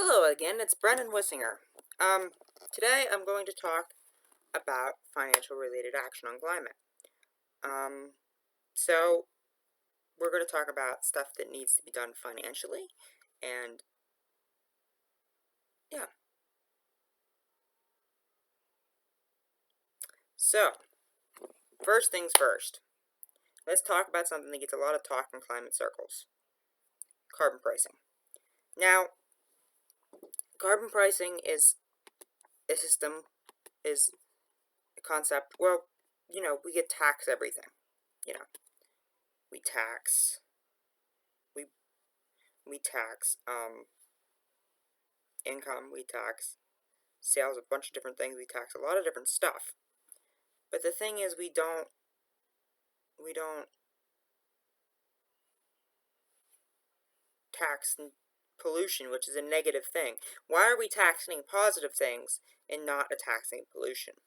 Hello again, it's Brennan Wissinger. Today I'm going to talk about financial related action on climate. So we're going to talk about stuff that needs to be done financially, and yeah. So, first things first, let's talk about something that gets a lot of talk in climate circles: carbon pricing. Now, carbon pricing is a system, is a concept. Well, we get tax everything. You know, we tax we we tax income, we tax sales, a bunch of different things, we tax a lot of different stuff. But the thing is, we don't tax pollution, which is a negative thing. Why are we taxing positive things and not taxing pollution?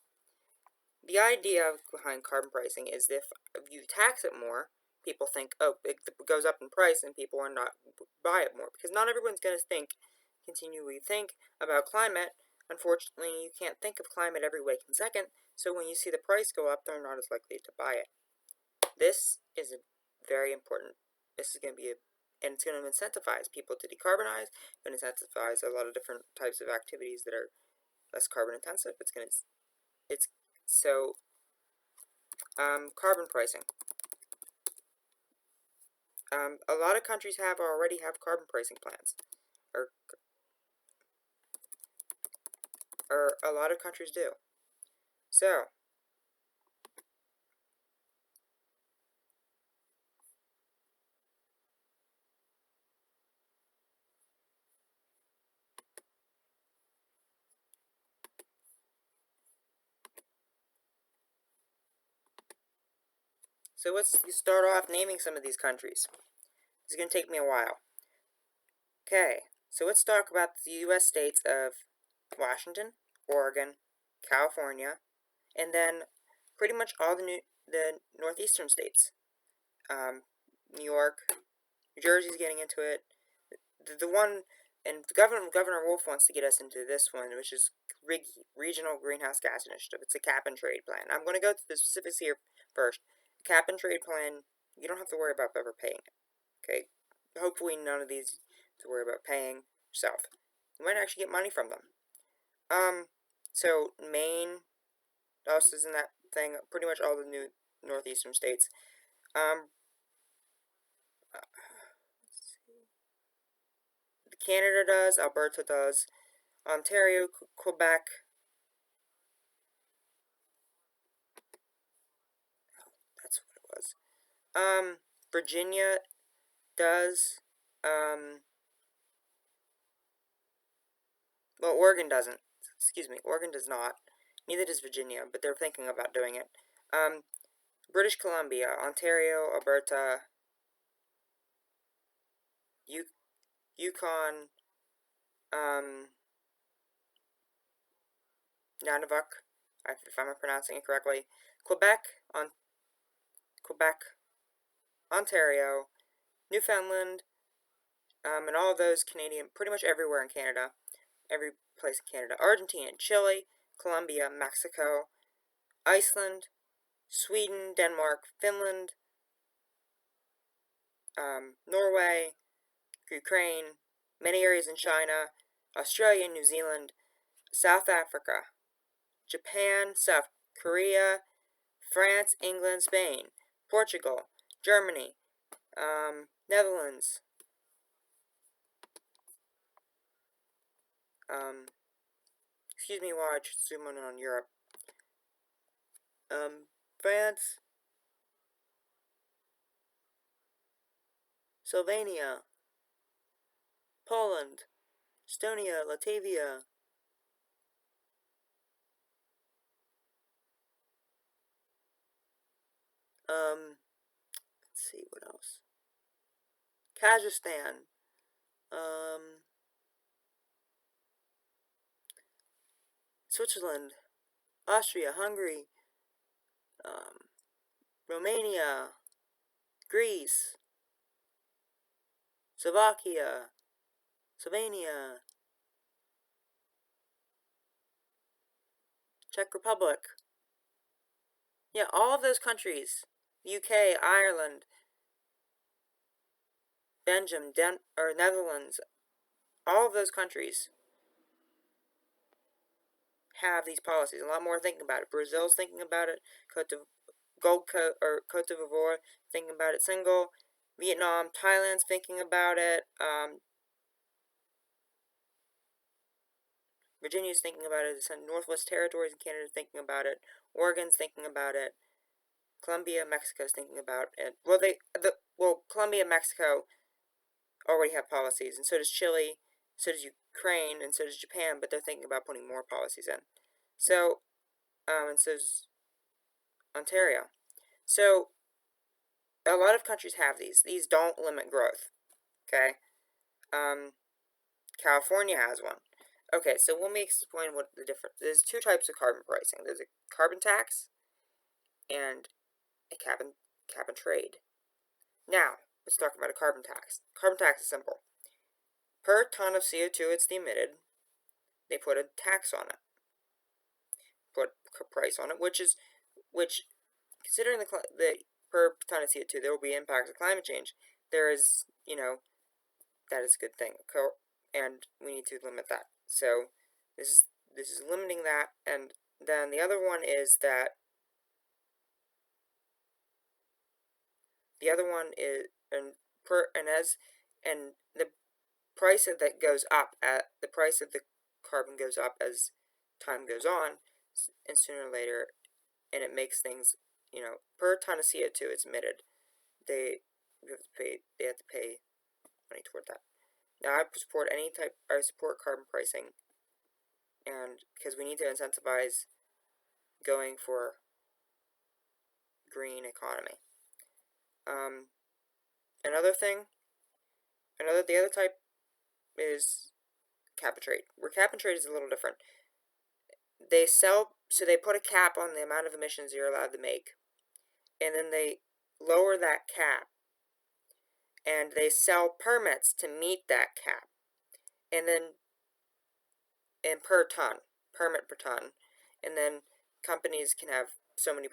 The idea behind carbon pricing is if you tax it more, people think, oh, it goes up in price and people are not buy it more, because not everyone's going to continually think about climate. Unfortunately, you can't think of climate every waking second, so when you see the price go up, they're not as likely to buy it. This is a very important, this is going to be and it's going to incentivize people to decarbonize, it's going to incentivize a lot of different types of activities that are less carbon intensive. Carbon pricing. A lot of countries already have carbon pricing plans, or a lot of countries do. So let's start off naming some of these countries. It's going to take me a while. Okay, so let's talk about the U.S. states of Washington, Oregon, California, and then pretty much all the northeastern states. New York, New Jersey's getting into it. The one, and Governor Wolf wants to get us into this one, which is RGGI, Regional Greenhouse Gas Initiative. It's a cap and trade plan. I'm going to go through the specifics here first. Cap and trade plan, you don't have to worry about ever paying it. Okay, hopefully none of these to worry about paying yourself. You might actually get money from them. So Maine, us is in that thing. Pretty much all the new northeastern states. Canada does. Alberta does. Ontario, Quebec. That's what it was. Virginia does. Well, Oregon doesn't. Excuse me, Oregon does not. Neither does Virginia, but they're thinking about doing it. British Columbia, Ontario, Alberta, Yukon, Nunavut, if I'm pronouncing it correctly, Quebec, Ontario, Newfoundland, and all of those Canadian, pretty much everywhere in Canada, every place in Canada, Argentina, Chile, Colombia, Mexico, Iceland, Sweden, Denmark, Finland, Norway, Ukraine, many areas in China, Australia, New Zealand, South Africa, Japan, South Korea, France, England, Spain, Portugal, Germany, Netherlands, excuse me while I zoom in on Europe, France, Slovenia, Poland, Estonia, Latvia, let's see, what else? Kazakhstan, Switzerland, Austria, Hungary, Romania, Greece, Slovakia, Slovenia, Czech Republic. Yeah, all of those countries, UK, Ireland, Belgium, or Netherlands, all of those countries have these policies. A lot more thinking about it. Brazil's thinking about it. Cote d'Ivoire thinking about it. Single. Vietnam, Thailand's thinking about it. Virginia's thinking about it. The Northwest Territories in Canada thinking about it. Oregon's thinking about it. Colombia, Mexico's thinking about it. Well, Colombia and Mexico already have policies, and so does Chile, so does Ukraine, and so does Japan, but they're thinking about putting more policies in. So, and so does Ontario. So, a lot of countries have these. These don't limit growth. Okay? California has one. Okay, so let me explain what the difference. There's two types of carbon pricing. There's a carbon tax and a cap and trade. Now, let's talk about a carbon tax. Carbon tax is simple. Per ton of CO2 it's emitted, they put a tax on it. Put a price on it, which considering the per ton of CO2 there will be impacts of climate change. There is, that is a good thing. And we need to limit that. So this is limiting that, and then the other one is that the other one is and the price of that goes up at the price of the carbon goes up as time goes on, and sooner or later, and it makes things, per ton of CO2 it's emitted, they have to pay money toward that. Now I support carbon pricing, and because we need to incentivize going for green economy. The other type is cap and trade. Where cap and trade is a little different. They put a cap on the amount of emissions you're allowed to make, and then they lower that cap, and they sell permits to meet that cap, and then permit per ton, and then companies can have so many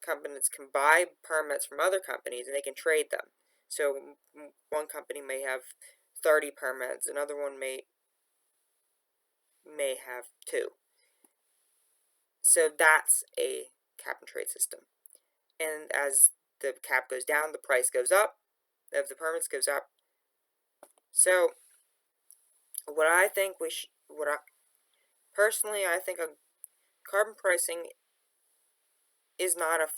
companies can buy permits from other companies and they can trade them. So one company may have 30 permits, another one may have 2. So that's a cap and trade system. And as the cap goes down, the price goes up, of the permits goes up. So personally I think carbon pricing is not a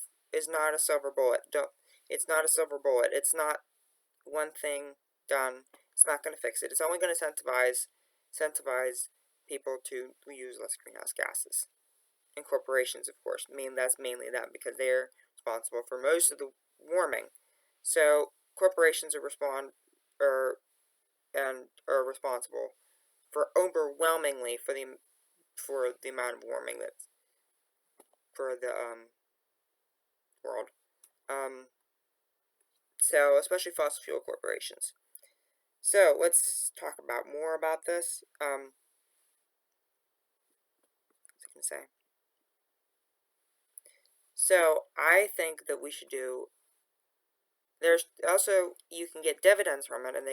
silver bullet. It's not a silver bullet. It's not one thing done. It's not going to fix it. It's only going to incentivize people to use less greenhouse gases. And corporations, of course. That's mainly them, because they're responsible for most of the warming. So corporations are responsible for overwhelmingly for the amount of warming that's for the world. So especially fossil fuel corporations. So let's talk more about this. What was I going to say? So I think that we should do. There's also, you can get dividends from it, and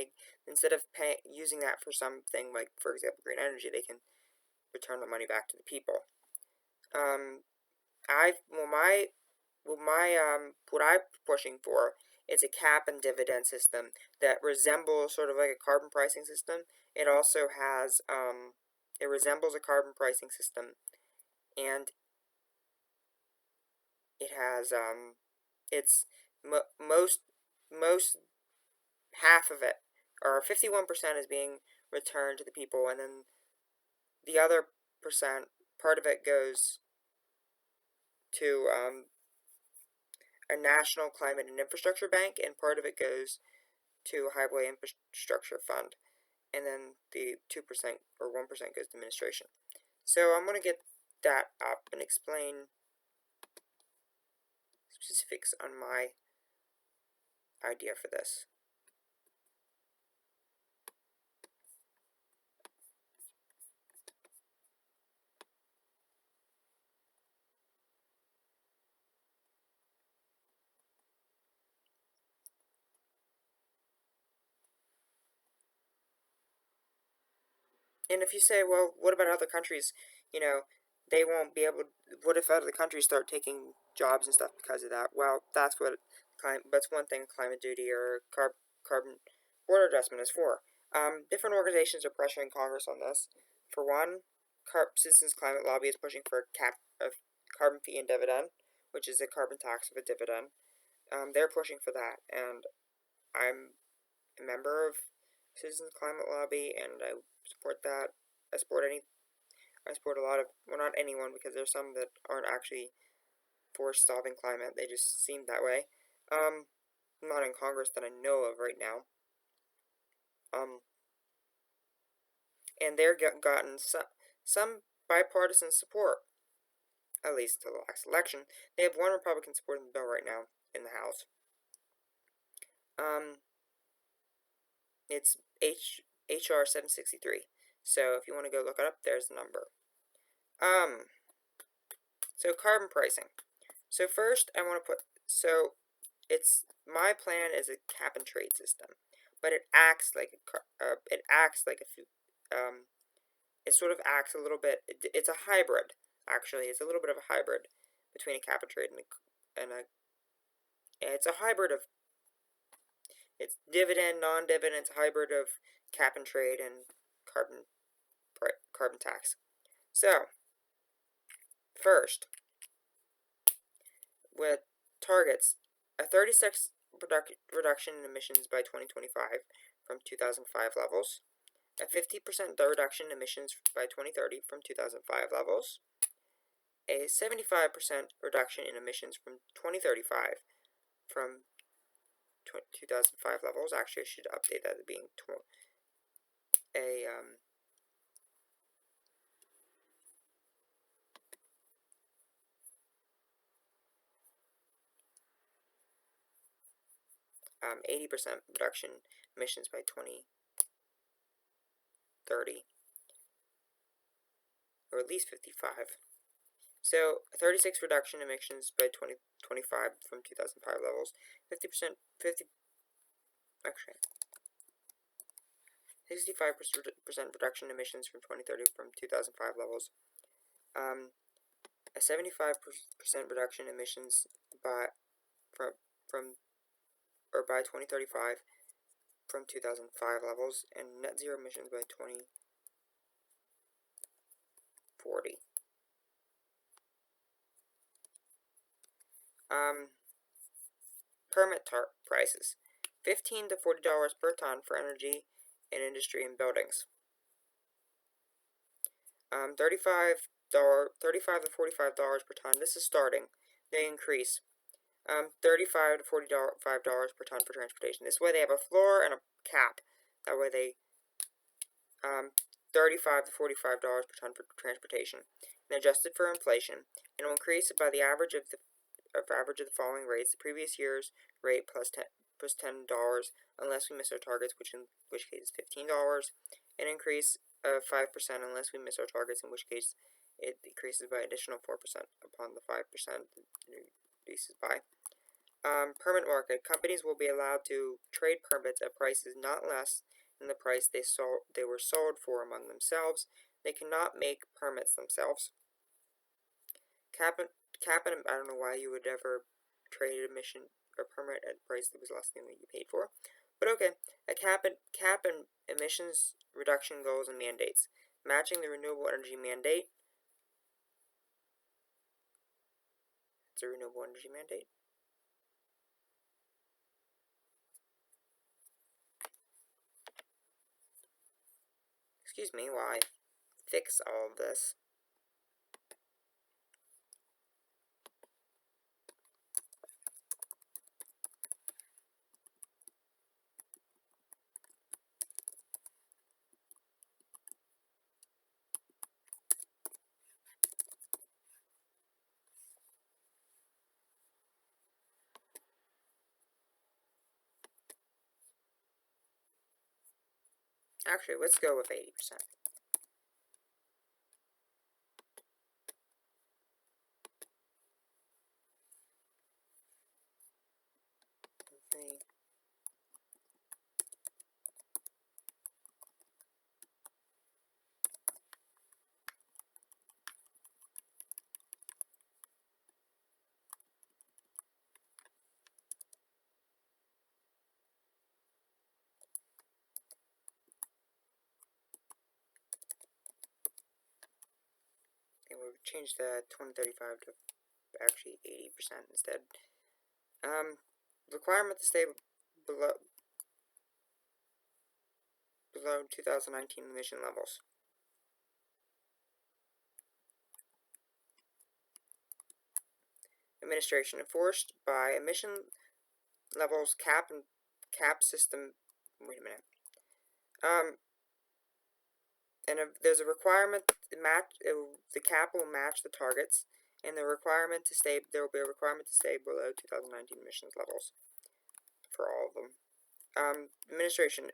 instead of using that for something like, for example, green energy, they can return the money back to the people. What I'm pushing for is a cap and dividend system that resembles sort of like a carbon pricing system. It also has, it resembles a carbon pricing system, and it has, it's most half of it, or 51% is being returned to the people, and then the other part of it goes to a national climate and infrastructure bank, and part of it goes to a highway infrastructure fund, and then the 2% or 1% goes to administration. So I'm going to get that up and explain specifics on my idea for this. And if you say, well, what about other countries? You know, they won't be able. What if other countries start taking jobs and stuff because of that? Well, that's one thing climate duty or carbon border adjustment is for. Different organizations are pressuring Congress on this. For one, Citizens Climate Lobby is pushing for a cap of carbon fee and dividend, which is a carbon tax of a dividend. They're pushing for that, and I'm a member of Citizens Climate Lobby, and I support that. I support any. I support a lot of, well, not anyone, because there's some that aren't actually for stopping climate. They just seem that way. Not in Congress that I know of right now. And they're gotten some bipartisan support, at least to the last election. They have one Republican supporting the bill right now in the House. It's HR 763. So if you want to go look it up, there's the number. So carbon pricing. So first, I want to it's my plan is a cap and trade system, but it acts like it sort of acts a little bit. It's a hybrid, actually. It's a little bit of a hybrid between a cap and trade it's a hybrid of, it's dividend, non-dividend. It's a hybrid of cap and trade and carbon tax. So first, with targets, a 36 reduction in emissions by 2025 from 2005 levels, a 50% reduction in emissions by 2030 from 2005 levels, a 75% reduction in emissions from 2035 from 2005 levels. Actually, I should update that to being a 80% reduction emissions by 2030, or at least 55. So, a 36 reduction in emissions by 2025 from 2005 levels, 65% reduction in emissions from 2030 from 2005 levels, a 75% reduction in emissions by 2035 from 2005 levels, and net zero emissions by 2040. Permit prices, $15 to $40 per ton for energy in industry and buildings. $35 to $45 per ton. This is starting. They increase. $35 to $45 per ton for transportation. This way they have a floor and a cap. That way they $35 to $45 per ton for transportation, and adjusted for inflation, and will increase by the average of the following rates: the previous year's rate plus $10, unless we miss our targets, in which case $15, an increase of 5% unless we miss our targets, in which case it decreases by additional 4% upon the 5% it reduces by. Permit market. Companies will be allowed to trade permits at prices not less than the price they were sold for among themselves. They cannot make permits themselves. Cap and I don't know why you would ever trade emission or permit at a price that was less than what you paid for, but okay. A cap and emissions reduction goals and mandates, matching the renewable energy mandate. It's a renewable energy mandate. Excuse me while I fix all of this. Actually, let's go with 80%. Okay. change the 2035 to actually 80% instead. Requirement to stay below 2019 emission levels. Administration enforced by emission levels cap system. Wait a minute. There's a requirement to match. The cap will match the targets, and there will be a requirement to stay below 2019 emissions levels for all of them. Administration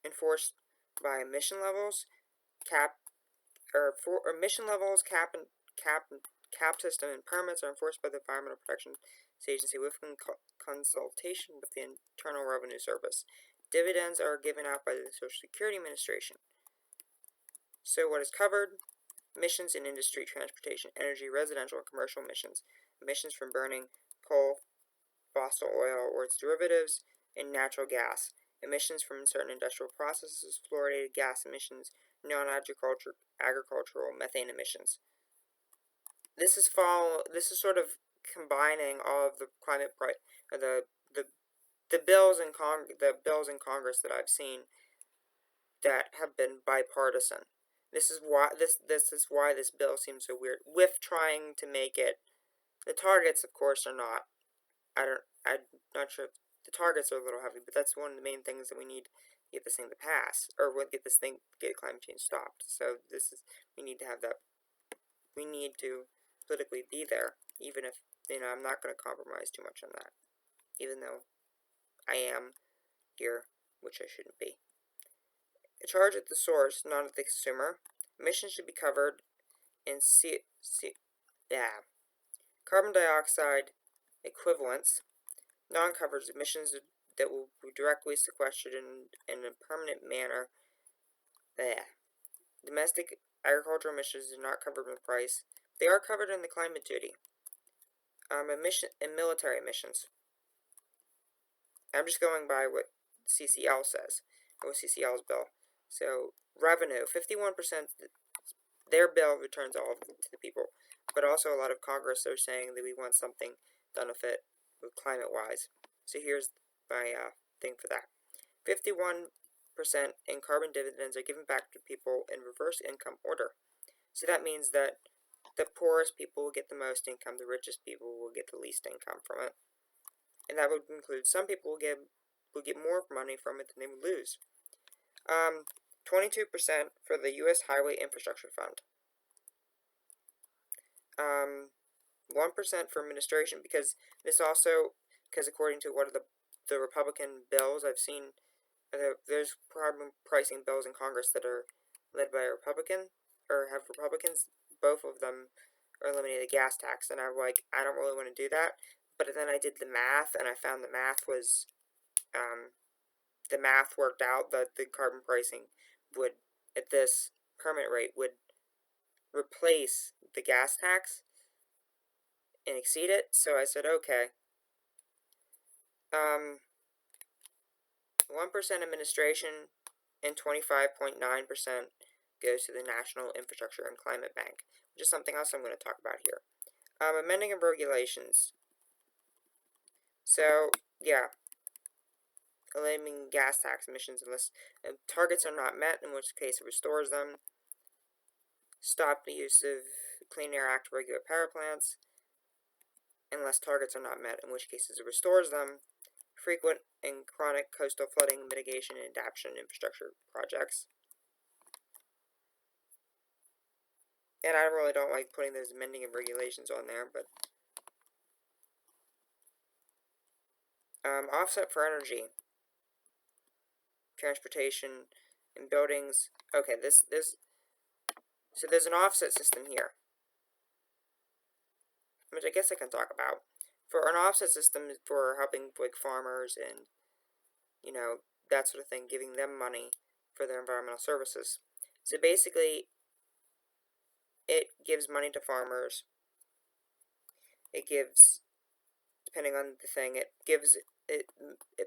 enforced by emission levels, emission levels, cap system, and permits are enforced by the Environmental Protection Agency with consultation with the Internal Revenue Service. Dividends are given out by the Social Security Administration. So what is covered? Emissions in industry, transportation, energy, residential, and commercial emissions. Emissions from burning coal, fossil oil or its derivatives, and natural gas. Emissions from certain industrial processes, fluorinated gas emissions, non-agricultural methane emissions. This is sort of combining all of the climate the bills in Congress that I've seen that have been bipartisan. This is why this bill seems so weird. With trying to make it, the targets, of course, are not. I'm not sure if the targets are a little heavy, but that's one of the main things that we need to get this thing to pass, or get climate change stopped. So we need to have that. We need to politically be there, even if I'm not going to compromise too much on that, even though I am here, which I shouldn't be. A charge at the source, not at the consumer. Emissions should be covered in carbon dioxide equivalents. Non-covered emissions that will be directly sequestered in a permanent manner. Domestic agricultural emissions are not covered in the price. They are covered in the climate duty. Military emissions. I'm just going by what CCL says, or CCL's bill. So, revenue, 51%, their bill returns all of it to the people. But also a lot of Congress are saying that we want something done with it, climate-wise. So here's my thing for that. 51% in carbon dividends are given back to people in reverse income order. So that means that the poorest people will get the most income, the richest people will get the least income from it. And that would include some people will get more money from it than they would lose. 22% for the U.S. Highway Infrastructure Fund. 1% for administration, because according to one of the Republican bills I've seen, there's carbon pricing bills in Congress that are led by a Republican, or have Republicans. Both of them are eliminating the gas tax, and I'm like, I don't really want to do that. But then I did the math, and I found the math worked out that the carbon pricing would, at this permit rate, would replace the gas tax and exceed it. So I said, okay. 1% administration and 25.9% goes to the National Infrastructure and Climate Bank, which is something else I'm going to talk about here. Amending of regulations. So, yeah. Eliminating gas tax emissions unless targets are not met, in which case it restores them. Stop the use of Clean Air Act to regulate power plants, unless targets are not met, in which cases it restores them. Frequent and chronic coastal flooding mitigation and adaptation infrastructure projects. And I really don't like putting those amending of regulations on there, but offset for energy, transportation, and buildings. Okay, so there's an offset system here, which I guess I can talk about. For an offset system for helping like farmers and that sort of thing, giving them money for their environmental services. So basically, it gives money to farmers. It gives, depending on the thing,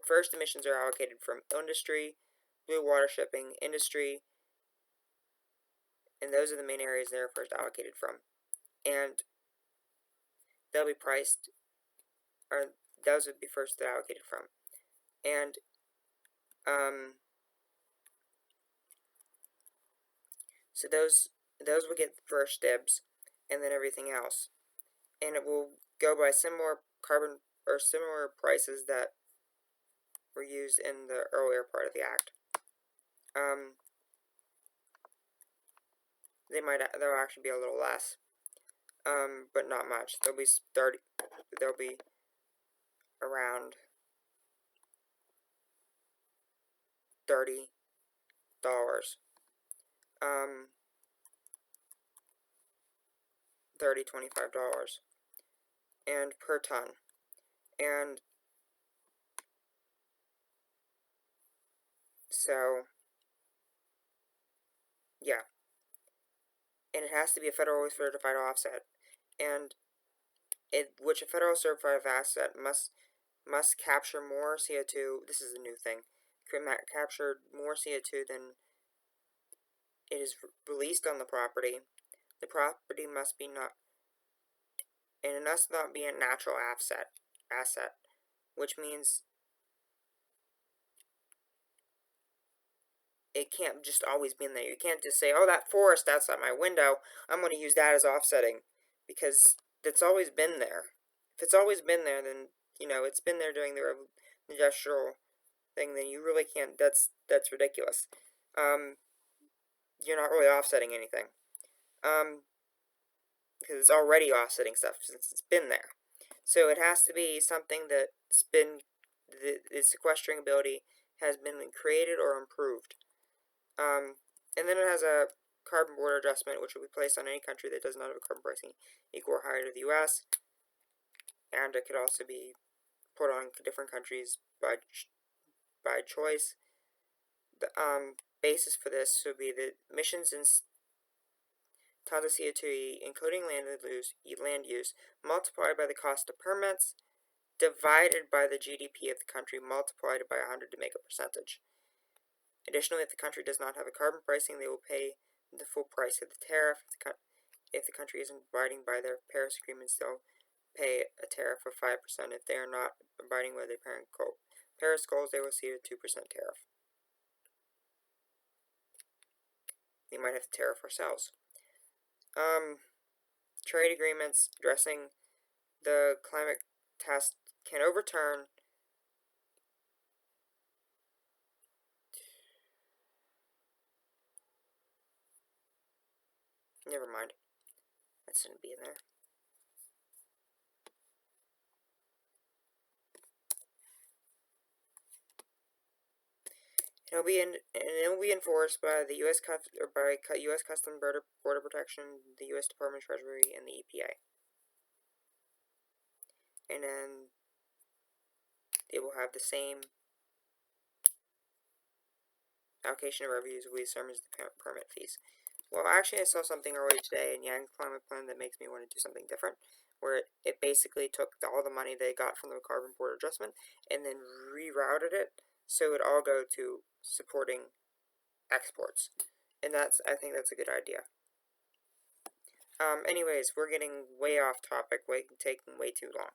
first emissions are allocated from industry, blue water shipping, industry, and those are the main areas they're first allocated from. And they'll be priced, or those would be first allocated from. And so those will get first dibs, and then everything else. And it will go by similar carbon or similar prices that were used in the earlier part of the act. They'll actually be a little less, but not much. They'll be around $30, $25, and per ton. And so, yeah. And it has to be a federally certified offset. And which a federal certified offset must capture more CO2. This is a new thing. Capture more CO2 than it is released on the property. The property must be not, and it must not be a natural asset, which means it can't just always be in there. You can't just say, oh, that forest outside my window, I'm going to use that as offsetting, because it's always been there. If it's always been there, then, it's been there during the industrial thing, then you really can't, that's ridiculous. You're not really offsetting anything. Because it's already offsetting stuff since it's been there. So it has to be something that's been, the sequestering ability has been created or improved. And then it has a carbon border adjustment, which will be placed on any country that does not have a carbon pricing equal or higher to the U.S. And it could also be put on different countries by choice. The basis for this would be the emissions in tons of CO2, including land use, multiplied by the cost of permits, divided by the GDP of the country, multiplied by 100 to make a percentage. Additionally, if the country does not have a carbon pricing, they will pay the full price of the tariff. If the country isn't abiding by their Paris agreements, they'll pay a tariff of 5%. If they are not abiding by their Paris goals, they will see a 2% tariff. They might have to tariff ourselves. Trade agreements addressing the climate test can overturn never mind. That shouldn't be in there. It will be enforced by the U.S. U.S. Customs Border Protection, the U.S. Department of Treasury, and the EPA. And then it will have the same allocation of revenues will be the same as the permit fees. Well, actually, I saw something earlier today in Yang Climate Plan that makes me want to do something different, where it basically took all the money they got from the carbon border adjustment and then rerouted it so it all go to supporting exports. And I think that's a good idea. Anyways, we're getting way off topic, taking way too long.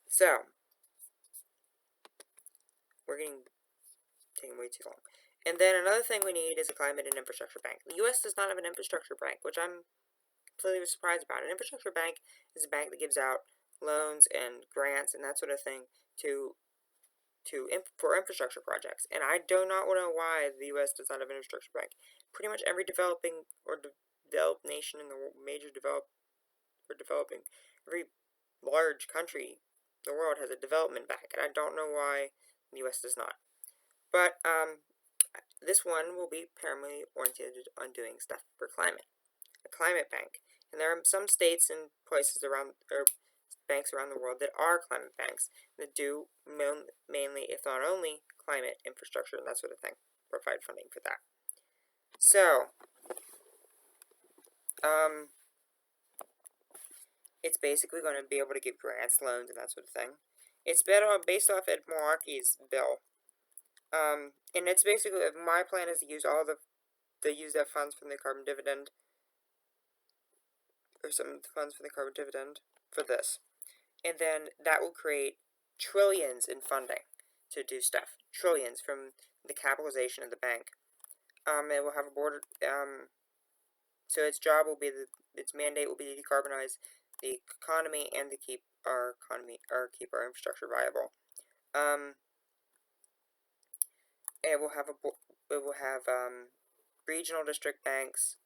So, we're taking way too long. And then another thing we need is a climate and infrastructure bank. The U.S. does not have an infrastructure bank, which I'm completely surprised about. An infrastructure bank is a bank that gives out loans and grants and that sort of thing for infrastructure projects. And I do not know why the U.S. does not have an infrastructure bank. Pretty much every developing or developed nation in the developing, every large country in the world has a development bank, and I don't know why the U.S. does not. But this one will be primarily oriented on doing stuff for climate, a climate bank. And there are some states and places around, or banks around the world that are climate banks that do mainly, if not only, climate infrastructure and that sort of thing, provide funding for that. So, it's basically going to be able to give grants, loans, and that sort of thing. It's based off Ed Malarkey's bill, And it's basically, my plan is to use all the use that funds from the carbon dividend, or some of the funds from the carbon dividend for this. And then that will create trillions in funding to do stuff. Trillions from the capitalization of the bank. It will have a board, so its job will be, its mandate will be to decarbonize the economy and to keep our economy, or keep our infrastructure viable. It will have regional district banks,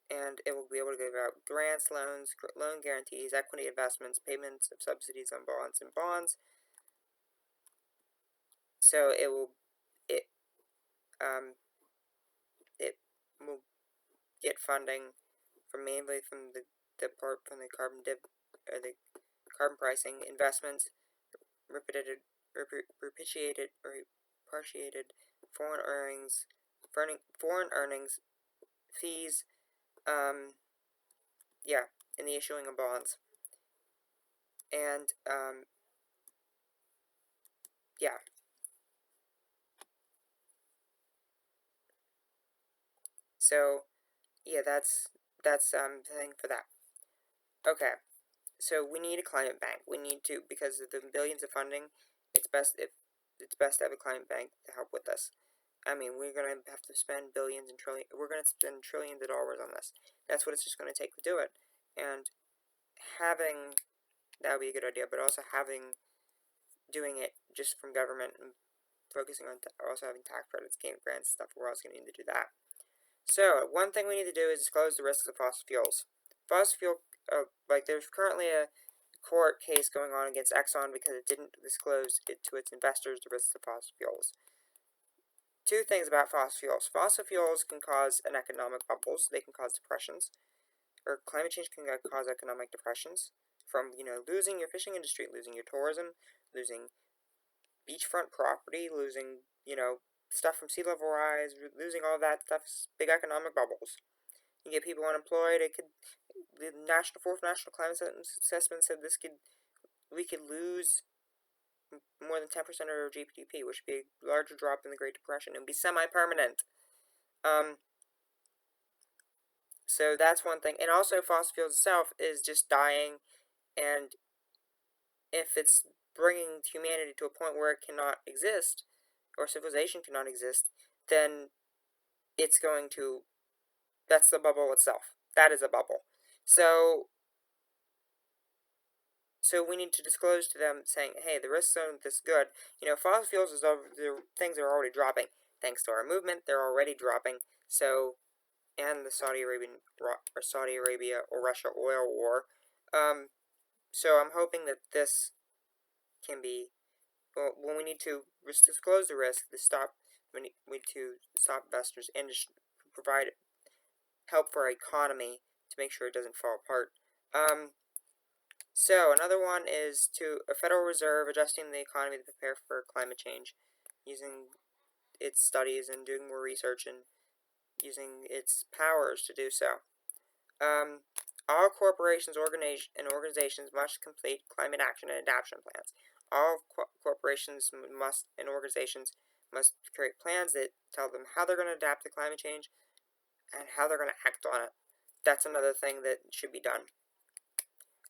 and it will be able to give out grants, loans, loan guarantees, equity investments, payments of subsidies on bonds and bonds. So it will get funding mainly from the carbon pricing, investments, repatriated foreign earnings, fees, in the issuing of bonds, and yeah. So yeah, that's the thing for that. Okay, so we need a climate bank. We need to, because of the billions of funding, it's best to have a climate bank to help with this. I mean, we're going to have to spend billions and trillions. We're going to spend trillions of dollars on this. That's what it's just going to take to do it. And having that would be a good idea, but also doing it just from government and focusing on also having tax credits, grants, stuff. We're also going to need to do that. So one thing we need to do is disclose the risks of fossil fuels. Fossil fuel, there's currently a court case going on against Exxon because it didn't disclose it to its investors the risks of fossil fuels. Two things about fossil fuels. Fossil fuels can cause an economic bubbles. They can cause depressions, or climate change can cause economic depressions from, losing your fishing industry, losing your tourism, losing beachfront property, losing, stuff from sea level rise, losing all that stuff. Big economic bubbles. You get people unemployed. The fourth national climate assessment said we could lose more than 10% of our GDP, which would be a larger drop than the Great Depression. It would be semi-permanent. So that's one thing. And also, fossil fuels itself is just dying, and if it's bringing humanity to a point where it cannot exist, or civilization cannot exist, then it's going to, that's the bubble itself. That is a bubble. So we need to disclose to them saying, hey, the risks aren't this good. Fossil fuels the things are already dropping. Thanks to our movement, they're already dropping. So, and the Saudi Arabia or Russia oil war. So I'm hoping that this can be, when we need to disclose the risk, we need to stop investors and just provide help for our economy to make sure it doesn't fall apart. So another one is to a Federal Reserve adjusting the economy to prepare for climate change, using its studies and doing more research and using its powers to do so. All corporations and organizations must complete climate action and adaptation plans. All corporations and organizations must create plans that tell them how they're going to adapt to climate change and how they're going to act on it. That's another thing that should be done.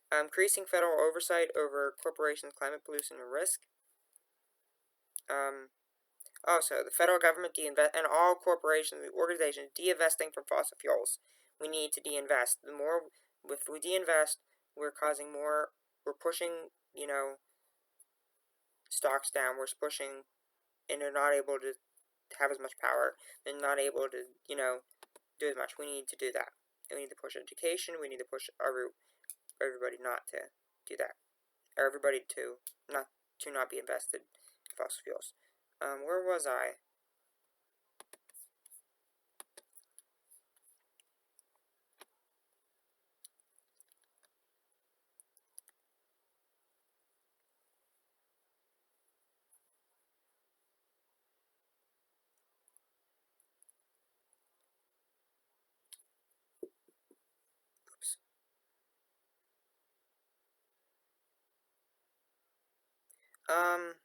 Increasing federal oversight over corporations' climate pollution and risk. Also, the federal government and all corporations and organizations divesting from fossil fuels. We need to deinvest. If we deinvest, we're causing more. We're pushing, stocks down. We're pushing, and they're not able to have as much power. They're not able to, do as much. We need to do that. And we need to push education. We need to push everybody not to do that, or everybody to not be invested in fossil fuels. Where was I? Oops. Um.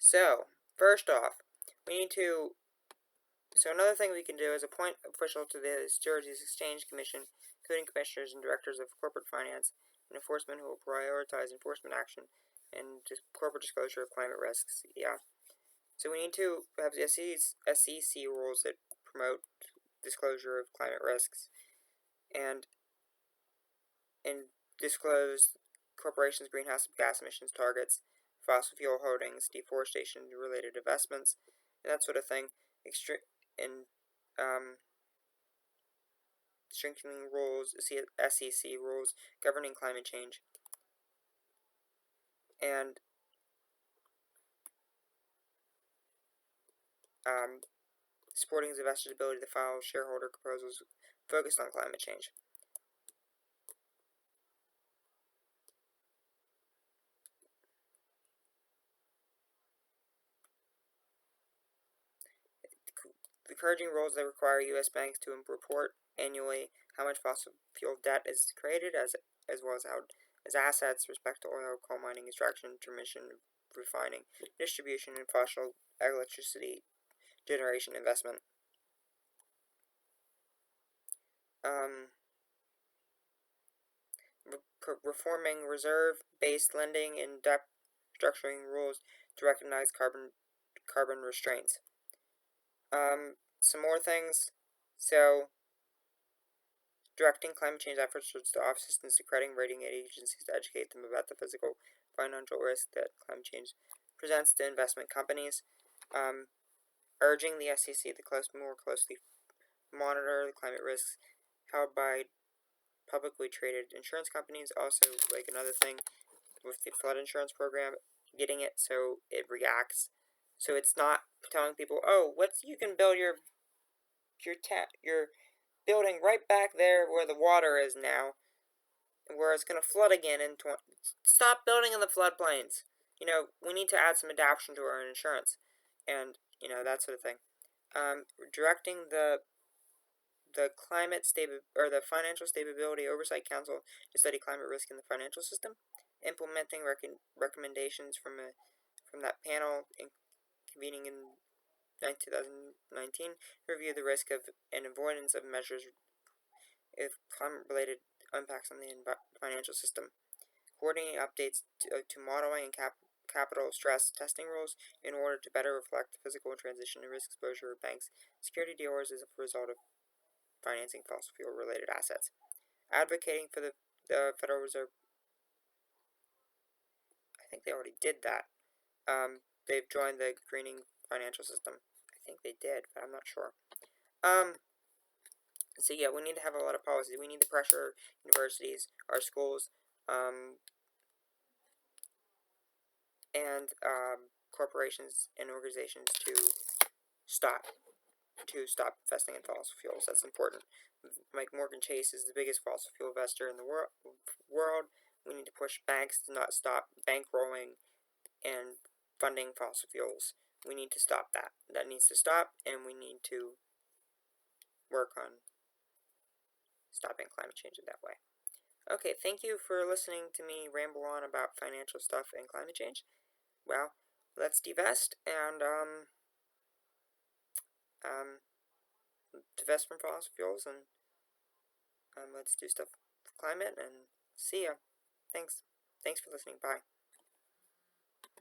So, first off, we need to. So, another thing we can do is appoint official to the Securities Exchange Commission, including commissioners and directors of corporate finance and enforcement, who will prioritize enforcement action and corporate disclosure of climate risks. Yeah. So, we need to have the SEC rules that promote disclosure of climate risks and disclose corporations' greenhouse gas emissions targets, fossil fuel holdings, deforestation-related investments, and that sort of thing. And strengthening rules, SEC rules governing climate change, and supporting the investors' ability to file shareholder proposals focused on climate change. Encouraging rules that require U.S. banks to report annually how much fossil fuel debt is created, as well as assets, respect to oil, coal mining, extraction, transmission, refining, distribution, and fossil electricity generation investment. Reforming reserve-based lending and debt structuring rules to recognize carbon restraints. Some more things. So, directing climate change efforts towards the office assistance to credit rating agencies to educate them about the physical financial risk that climate change presents to investment companies. Urging the SEC to more closely monitor the climate risks held by publicly traded insurance companies. Also, like another thing with the flood insurance program, getting it so it reacts. So it's not telling people, oh, you can build your building right back there where the water is now, where it's going to flood again in stop building in the floodplains. We need to add some adaptation to our insurance, and that sort of thing. Directing the the Financial Stability Oversight Council to study climate risk in the financial system, implementing recommendations from that panel convening in 2019, review the risk of and avoidance of measures if climate-related impacts on the financial system, coordinating updates to modeling and capital stress testing rules in order to better reflect the physical transition and risk exposure of banks, security dealers as a result of financing fossil fuel-related assets, advocating for the Federal Reserve. I think they already did that. They've joined the greening financial system. I think they did, but I'm not sure. So yeah, we need to have a lot of policies. We need to pressure universities, our schools, and corporations and organizations to stop investing in fossil fuels. That's important. Mike Morgan Chase is the biggest fossil fuel investor in the world. We need to push banks to not stop bankrolling and funding fossil fuels. We need to stop that. That needs to stop, and we need to work on stopping climate change in that way. Okay, thank you for listening to me ramble on about financial stuff and climate change. Well, let's divest and divest from fossil fuels, and let's do stuff for climate, and see ya. Thanks for listening. Bye.